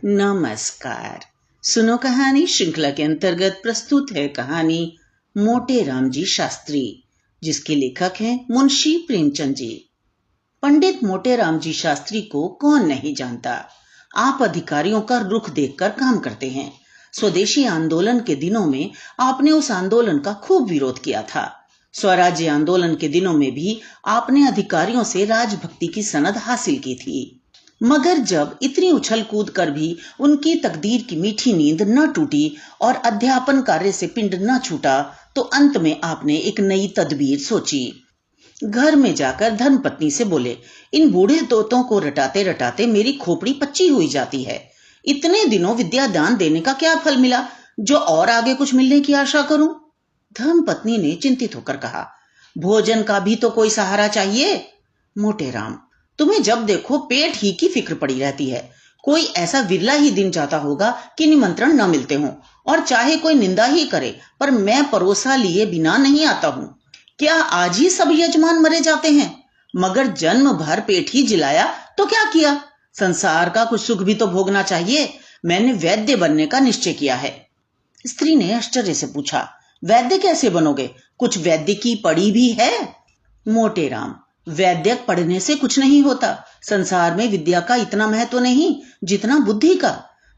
नमस्कार। सुनो कहानी श्रृंखला के अंतर्गत प्रस्तुत है कहानी मोटे राम जी शास्त्री, जिसके लेखक हैं मुंशी प्रेमचंद जी। पंडित मोटे राम जी शास्त्री को कौन नहीं जानता। आप अधिकारियों का रुख देखकर काम करते हैं। स्वदेशी आंदोलन के दिनों में आपने उस आंदोलन का खूब विरोध किया था। स्वराज्य आंदोलन के दिनों में भी आपने अधिकारियों से राजभक्ति की सनद हासिल की थी। मगर जब इतनी उछल कूद कर भी उनकी तकदीर की मीठी नींद न टूटी और अध्यापन कार्य से पिंड न छूटा, तो अंत में आपने एक नई तदबीर सोची। घर में जाकर धर्मपत्नी से बोले, इन बूढ़े तोतों को रटाते रटाते मेरी खोपड़ी पच्ची हुई जाती है। इतने दिनों विद्यादान देने का क्या फल मिला, जो और आगे कुछ मिलने की आशा करूं? धर्मपत्नी ने चिंतित होकर कहा, भोजन का भी तो कोई सहारा चाहिए। मोटे राम, तुम्हें जब देखो पेट ही की फिक्र पड़ी रहती है। कोई ऐसा विरला ही दिन जाता होगा कि निमंत्रण न मिलते हों, और चाहे कोई निंदा ही करे, पर मैं परोसा लिए बिना नहीं आता हूं। क्या आज ही सब यजमान मरे जाते हैं? मगर जन्म भर पेट ही जिलाया तो क्या किया? संसार का कुछ सुख भी तो भोगना चाहिए। मैंने वैद्य बनने का निश्चय किया है। स्त्री ने आश्चर्य से पूछा, वैद्य कैसे बनोगे? कुछ वैद्य की पढ़ी भी है? मोटे राम, वैद्यक पढ़ने से कुछ नहीं होता। संसार में विद्या का इतना महत्व नहीं जितना बुद्धि का।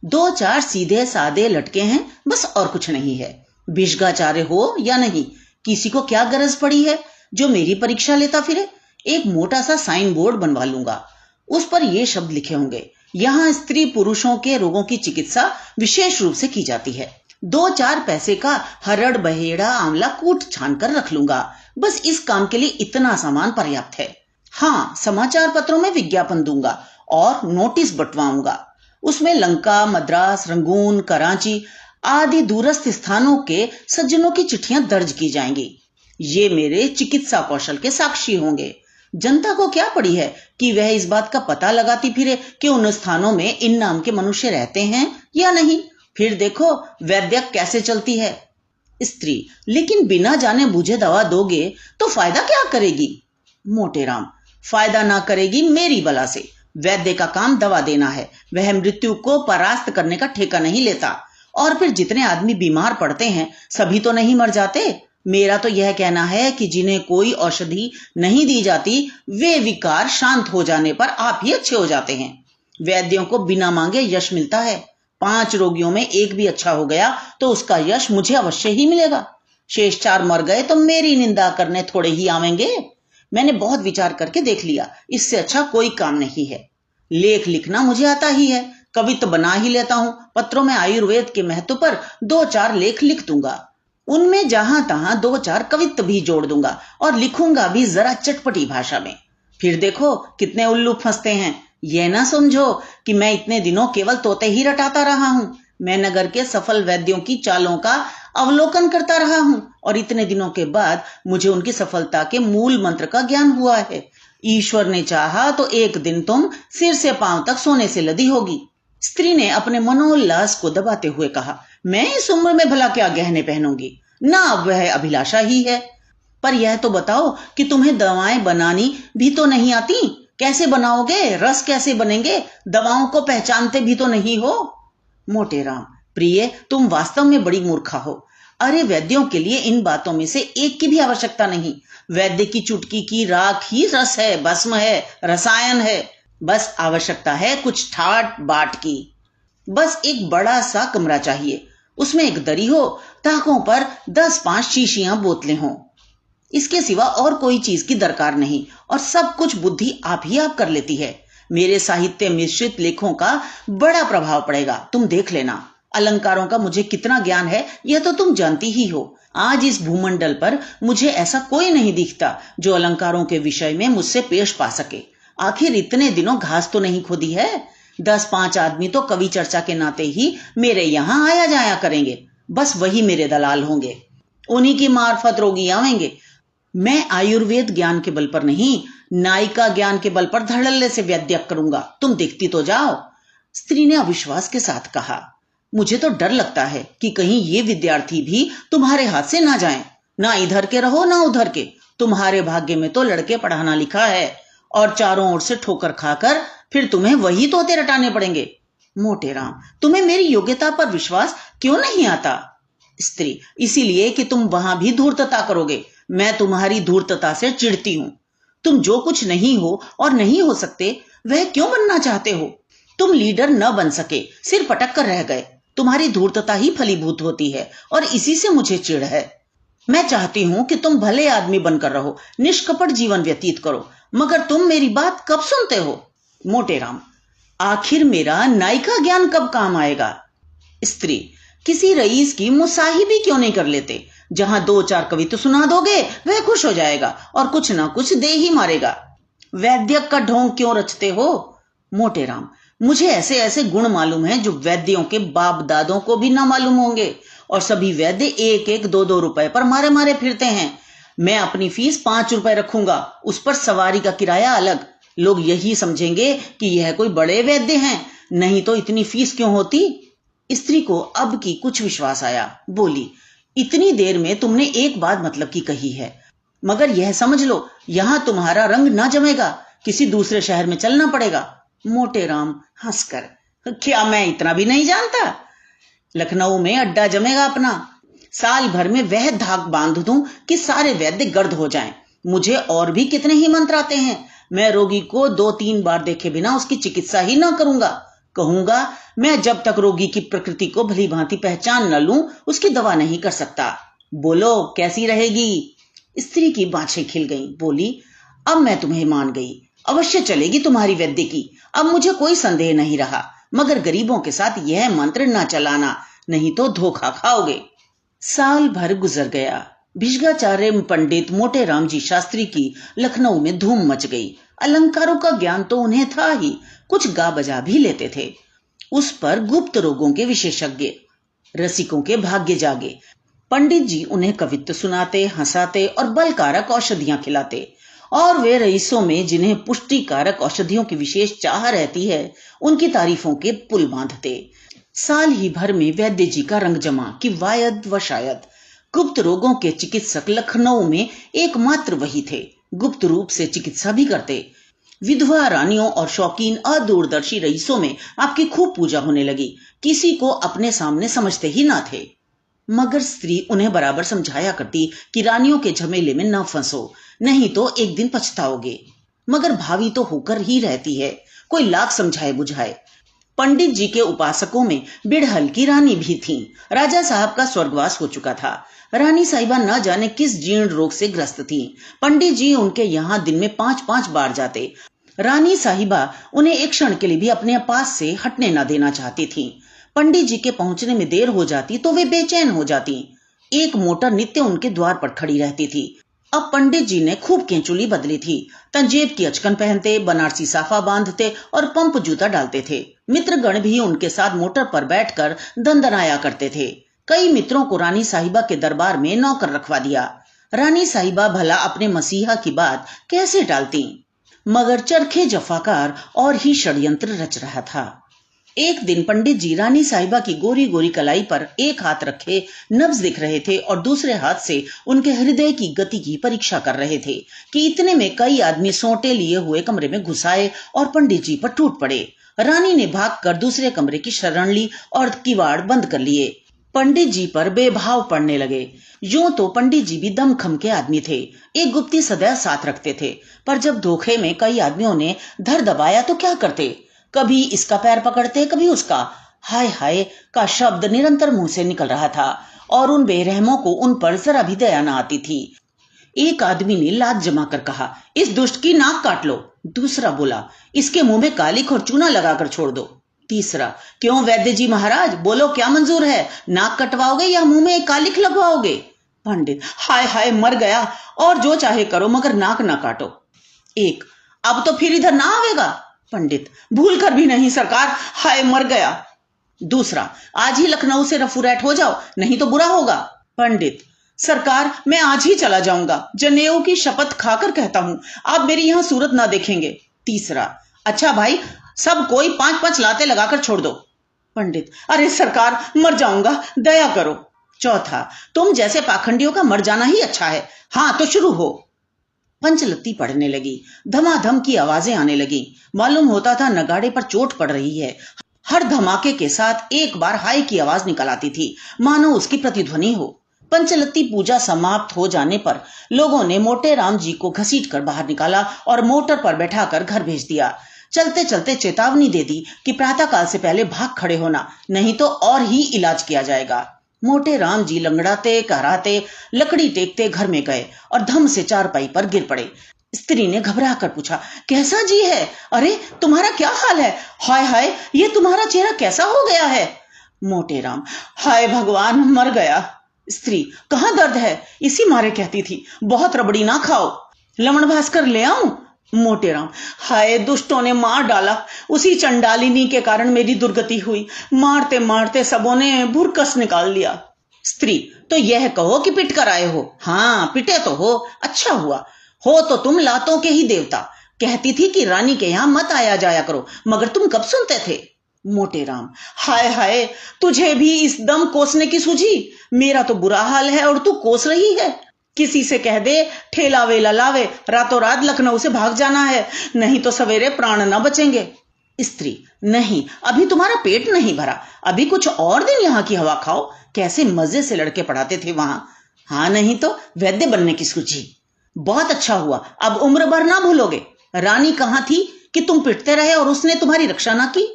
2-4 सीधे साधे लटके हैं, बस, और कुछ नहीं है। भिषगाचार्य हो या नहीं, किसी को क्या गरज पड़ी है जो मेरी परीक्षा लेता फिरे। एक मोटा सा साइन बोर्ड बनवा लूंगा, उस पर ये शब्द लिखे होंगे, यहाँ स्त्री पुरुषों के रोगों की चिकित्सा विशेष रूप से की जाती है। 2-4 पैसे का हरड़ बहेड़ा आंवला कूट छान कर रख लूंगा। बस इस काम के लिए इतना सामान पर्याप्त है। हाँ, समाचार पत्रों में विज्ञापन दूंगा और नोटिस बंटवाऊंगा। उसमें लंका, मद्रास, रंगून, कराची आदि दूरस्थ स्थानों के सज्जनों की चिट्ठियां दर्ज की जाएंगी। ये मेरे चिकित्सा कौशल के साक्षी होंगे। जनता को क्या पड़ी है कि वह इस बात का पता लगाती फिरे कि उन स्थानों में इन नाम के मनुष्य रहते हैं या नहीं। फिर देखो वैद्यक कैसे चलती है। स्त्री, लेकिन बिना जाने बूझे दवा दोगे तो फायदा क्या करेगी? मोटे राम, फायदा ना करेगी मेरी बला से। वैद्य का काम दवा देना है, वह मृत्यु को परास्त करने का ठेका नहीं लेता। और फिर जितने आदमी बीमार पड़ते हैं सभी तो नहीं मर जाते। मेरा तो यह कहना है कि जिन्हें कोई औषधि नहीं दी जाती, वे विकार शांत हो जाने पर आप ही अच्छे हो जाते हैं। वैद्यों को बिना मांगे यश मिलता है। 5 रोगियों में एक भी अच्छा हो गया तो उसका यश मुझे अवश्य ही मिलेगा। शेष 4 मर गए तो मेरी निंदा करने थोड़े ही आवेंगे। मैंने बहुत विचार करके देख लिया, इससे अच्छा कोई काम नहीं है। लेख लिखना मुझे आता ही है, कवित्त बना ही लेता हूं। पत्रों में आयुर्वेद के महत्व पर 2-4 लेख लिख दूंगा। उनमें जहां तहां 2-4 कवित्त भी जोड़ दूंगा और लिखूंगा भी जरा चटपटी भाषा में। फिर देखो कितने उल्लू फंसते हैं। यह ना समझो कि मैं इतने दिनों केवल तोते ही रटाता रहा हूं। मैं नगर के सफल वैद्यों की चालों का अवलोकन करता रहा हूं, और इतने दिनों के बाद मुझे उनकी सफलता के मूल मंत्र का ज्ञान हुआ है। ईश्वर ने चाहा तो एक दिन तुम सिर से पांव तक सोने से लदी होगी। स्त्री ने अपने मनोल्लास को दबाते हुए कहा, मैं इस उम्र में भला क्या गहने पहनूंगी? ना अब वह अभिलाषा ही है। पर यह तो बताओ कि तुम्हें दवाएं बनानी भी तो नहीं आती। कैसे बनाओगे? रस कैसे बनेंगे? दवाओं को पहचानते भी तो नहीं हो। मोटे राम, प्रिय, तुम वास्तव में बड़ी मूर्खा हो। अरे वैद्यों के लिए इन बातों में से एक की भी आवश्यकता नहीं। वैद्य की चुटकी की राख ही रस है, भस्म है, रसायन है। बस आवश्यकता है कुछ ठाट बाट की। बस एक बड़ा सा कमरा चाहिए, उसमें एक दरी हो, ताकों पर 10-5 शीशियां बोतलें हों। इसके सिवा और कोई चीज की दरकार नहीं, और सब कुछ बुद्धि आप ही आप कर लेती है। मेरे साहित्य मिश्रित लेखों का बड़ा प्रभाव पड़ेगा, तुम देख लेना। अलंकारों का मुझे कितना ज्ञान है यह तो तुम जानती ही हो। आज इस भूमंडल पर मुझे ऐसा कोई नहीं दिखता जो अलंकारों के विषय में मुझसे पेश पा सके। आखिर इतने दिनों घास तो नहीं खोदी है। 10-5 आदमी तो कवि चर्चा के नाते ही मेरे यहाँ आया जाया करेंगे। बस वही मेरे दलाल होंगे, उन्हीं की मार्फत रोगी आवेंगे। मैं आयुर्वेद ज्ञान के बल पर नहीं, नायिका ज्ञान के बल पर धड़ल्ले से वैद्यक करूंगा। तुम देखती तो जाओ। स्त्री ने अविश्वास के साथ कहा, मुझे तो डर लगता है कि कहीं ये विद्यार्थी भी तुम्हारे हाथ से ना जाएं। ना इधर के रहो ना उधर के। तुम्हारे भाग्य में तो लड़के पढ़ाना लिखा है, और चारों ओर से ठोकर खाकर फिर तुम्हें वही तोते रटाने पड़ेंगे। मोटेराम, तुम्हें मेरी योग्यता पर विश्वास क्यों नहीं आता? स्त्री, इसीलिए कि तुम वहां भी धूर्तता करोगे। मैं तुम्हारी धूर्तता से चिढ़ती हूं। तुम जो कुछ नहीं हो और नहीं हो सकते वह क्यों बनना चाहते हो? तुम लीडर न बन सके, सिर पटक कर रह गए। तुम्हारी धूर्तता ही फलीभूत होती है और इसी से मुझे चिढ़ है। मैं चाहती हूं कि तुम भले आदमी बनकर रहो, निष्कपट जीवन व्यतीत करो, मगर तुम मेरी बात कब सुनते हो? मोटेराम, आखिर मेरा नायिका ज्ञान कब काम आएगा? स्त्री, किसी रईस की मुसाहिबी क्यों नहीं कर लेते? जहां 2-4 कविता सुना दोगे वह खुश हो जाएगा और कुछ ना कुछ दे ही मारेगा। वैद्यक का ढोंग क्यों रचते हो? मोटेराम, मुझे ऐसे ऐसे गुण मालूम हैं जो वैद्यों के बाप दादों को भी ना मालूम होंगे, और सभी वैद्य 1-1, 2-2 रुपए पर मारे मारे फिरते हैं। मैं अपनी फीस 5 रुपए रखूंगा, उस पर सवारी का किराया अलग। लोग यही समझेंगे कि यह कोई बड़े वैद्य हैं, नहीं तो इतनी फीस क्यों होती? स्त्री को अब की कुछ विश्वास आया। बोली, इतनी देर में तुमने एक बात मतलब की कही है, मगर यह समझ लो यहां तुम्हारा रंग ना जमेगा, किसी दूसरे शहर में चलना पड़ेगा। मोटेराम हंसकर, क्या मैं इतना भी नहीं जानता? लखनऊ में अड्डा जमेगा अपना। साल भर में वह धाक बांध दूं कि सारे वैद्य गर्द हो जाएं। मुझे और भी कितने ही मंत्र आते हैं। मैं रोगी को 2-3 बार देखे बिना उसकी चिकित्सा ही ना करूंगा। कहूंगा, मैं जब तक रोगी की प्रकृति को भली भांति पहचान न लूं उसकी दवा नहीं कर सकता। बोलो कैसी रहेगी? स्त्री की बाछें खिल गईं। बोली, अब मैं तुम्हें मान गई, अवश्य चलेगी तुम्हारी वैद्य की। अब मुझे कोई संदेह नहीं रहा, मगर गरीबों के साथ यह मंत्र न चलाना, नहीं तो धोखा खाओगे। साल भर गुजर गया। भिषगाचार्य पंडित मोटेराम जी शास्त्री की लखनऊ में धूम मच गई। अलंकारों का ज्ञान तो उन्हें था ही, कुछ गा बजा भी लेते थे। उस पर गुप्त रोगों के विशेषज्ञ, रसिकों के भाग्य जागे। पंडित जी उन्हें कवित्व सुनाते, हंसाते और बलकारक औषधियां खिलाते, और वे रईसों में जिन्हें पुष्टिकारक औषधियों की विशेष चाह रहती है उनकी तारीफों के पुल बांधते। साल ही भर में वैद्य जी का रंग जमा कि वायद व शायद गुप्त रोगों के चिकित्सक लखनऊ में एकमात्र वही थे। गुप्त रूप से चिकित्सा भी करते। विधवा रानियों और शौकीन अदूरदर्शी रईसों में आपकी खूब पूजा होने लगी। किसी को अपने सामने समझते ही ना थे, मगर स्त्री उन्हें बराबर समझाया करती कि रानियों के झमेले में न फंसो, नहीं तो एक दिन पछताओगे। मगर भावी तो होकर ही रहती है, कोई लाख समझाए बुझाए। पंडित जी के उपासकों में बिड़हल की रानी भी थी। राजा साहब का स्वर्गवास हो चुका था। रानी साहिबा न जाने किस जीर्ण रोग से ग्रस्त थी। पंडित जी उनके यहाँ दिन में 5-5 बार जाते। रानी साहिबा उन्हें एक क्षण के लिए भी अपने पास से हटने न देना चाहती थी। पंडित जी के पहुंचने में देर हो जाती तो वे बेचैन हो जाती। एक मोटर नित्य उनके द्वार पर खड़ी रहती थी। अब पंडित जी ने खूब केंचुली बदली थी। तंजेब की अचकन पहनते, बनारसी साफा बांधते और पंप जूता डालते थे। मित्रगण भी उनके साथ मोटर पर बैठकर दंदनाया करते थे। कई मित्रों को रानी साहिबा के दरबार में नौकर रखवा दिया। रानी साहिबा भला अपने मसीहा की बात कैसे टालती, मगर चरखे जफाकार और ही षड्यंत्र रच रहा था। एक दिन पंडित जी रानी साहिबा की गोरी गोरी कलाई पर एक हाथ रखे नब्ज दिख रहे थे और दूसरे हाथ से उनके हृदय की गति की परीक्षा कर रहे थे कि इतने में कई आदमी सोंटे लिए हुए कमरे में घुस आए और पंडित जी पर टूट पड़े। रानी ने भागकर दूसरे कमरे की शरण ली और किवाड़ बंद कर लिए। पंडित जी पर बेभाव पड़ने लगे। यूं तो पंडित जी भी दमखम के आदमी थे, एक गुप्ती सदैव साथ रखते थे, पर जब धोखे में कई आदमियों ने धर दबाया तो क्या करते? कभी इसका पैर पकड़ते, कभी उसका। हाय हाय का शब्द निरंतर मुंह से निकल रहा था और उन बेरहमों को उन पर जरा भी दया न आती थी। एक आदमी ने लात जमा कर कहा, इस दुष्ट की नाक काट लो। दूसरा बोला, इसके मुंह में कालिख और चूना लगाकर छोड़ दो। तीसरा, क्यों वैद्य जी महाराज, बोलो क्या मंजूर है? नाक कटवाओगे या मुंह में कालिख लगवाओगे? पंडित, हाय हाय मर गया, और जो चाहे करो मगर नाक ना काटो। एक, अब तो फिर इधर ना आवेगा? पंडित, भूल कर भी नहीं सरकार, हाय मर गया। दूसरा, आज ही लखनऊ से रफूरैट हो जाओ, नहीं तो बुरा होगा। पंडित, सरकार मैं आज ही चला जाऊंगा, जनेऊ की शपथ खाकर कहता हूं, आप मेरी यहां सूरत ना देखेंगे। तीसरा, अच्छा भाई सब कोई 5-5 लाते लगाकर छोड़ दो। पंडित, अरे सरकार मर जाऊंगा, दया करो। चौथा, तुम जैसे पाखंडियों का मर जाना ही अच्छा है। हाँ तो शुरू हो। पंचलत्ती पड़ने लगी, धमाधम की आवाजें आने लगी। मालूम होता था नगाड़े पर चोट पड़ रही है। हर धमाके के साथ एक बार हाय की आवाज निकल आती थी, मानो उसकी प्रतिध्वनि हो। पंचलत्ती पूजा समाप्त हो जाने पर लोगों ने मोटे राम जी को घसीटकर बाहर निकाला और मोटर पर बैठाकर घर भेज दिया। चलते चलते चेतावनी दे दी कि प्रातःकाल से पहले भाग खड़े होना, नहीं तो और ही इलाज किया जाएगा। मोटे राम जी लंगड़ाते कहराते लकड़ी टेकते घर में गए और धम से चारपाई पर गिर पड़े। स्त्री ने घबरा कर पूछा, कैसा जी है? अरे तुम्हारा क्या हाल है? हाय हाय, ये तुम्हारा चेहरा कैसा हो गया है? मोटे राम, हाय भगवान, मर गया। स्त्री, कहाँ दर्द है? इसी मारे कहती थी, बहुत रबड़ी ना खाओ। लवण भास्कर ले आऊं? मोटे राम, हाय दुष्टों ने मार डाला, उसी चंडालिनी के कारण मेरी दुर्गति हुई। मारते मारते सबों ने भुरकस निकाल लिया। स्त्री, तो यह कहो कि पिट कर आए हो? हाँ, पिटे तो हो, अच्छा हुआ। हो तो तुम लातों के ही देवता। कहती थी कि रानी के यहाँ मत आया जाया करो, मगर तुम कब सुनते थे? मोटे राम, हाय हाय, तुझे भी इस दम कोसने की सूझी? मेरा तो बुरा हाल है और तू कोस रही है। किसी से कह दे ठेला वेला लावे, रातों रात लखनऊ से भाग जाना है, नहीं तो सवेरे प्राण न बचेंगे। स्त्री, नहीं, अभी तुम्हारा पेट नहीं भरा, अभी कुछ और दिन यहाँ की हवा खाओ। कैसे मजे से लड़के पढ़ाते थे वहां। हाँ, नहीं तो वैद्य बनने की सूझी। बहुत अच्छा हुआ, अब उम्र भर ना भूलोगे। रानी कहाँ थी कि तुम पिटते रहे और उसने तुम्हारी रक्षा ना की?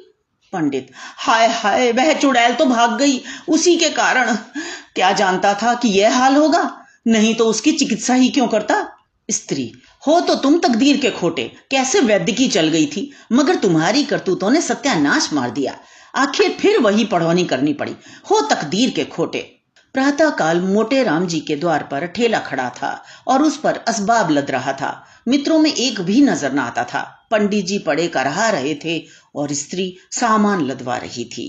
पंडित, हाय हाय, वह चुड़ैल तो भाग गई उसी के कारण। क्या जानता था कि यह हाल होगा, नहीं तो उसकी चिकित्सा ही क्यों करता। स्त्री, हो तो तुम तकदीर के खोटे, कैसे वैद्य की चल गई थी, मगर तुम्हारी करतूतों ने सत्यानाश मार दिया। आखिर फिर वही पढ़ौनी करनी पड़ी। हो तकदीर के खोटे। प्रातःकाल मोटे राम जी के द्वार पर ठेला खड़ा था और उस पर असबाब लद रहा था। मित्रों में एक भी नजर न आता था। पंडित जी पड़े करहा रहे थे और स्त्री सामान लदवा रही थी।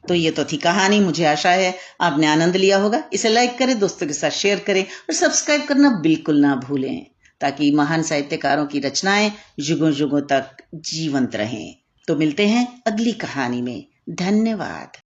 तो ये तो थी कहानी। मुझे आशा है आपने आनंद लिया होगा। इसे लाइक करें, दोस्तों के साथ शेयर करें और सब्सक्राइब करना बिल्कुल ना भूलें, ताकि महान साहित्यकारों की रचनाएं युगों युगों तक जीवंत रहें। तो मिलते हैं अगली कहानी में। धन्यवाद।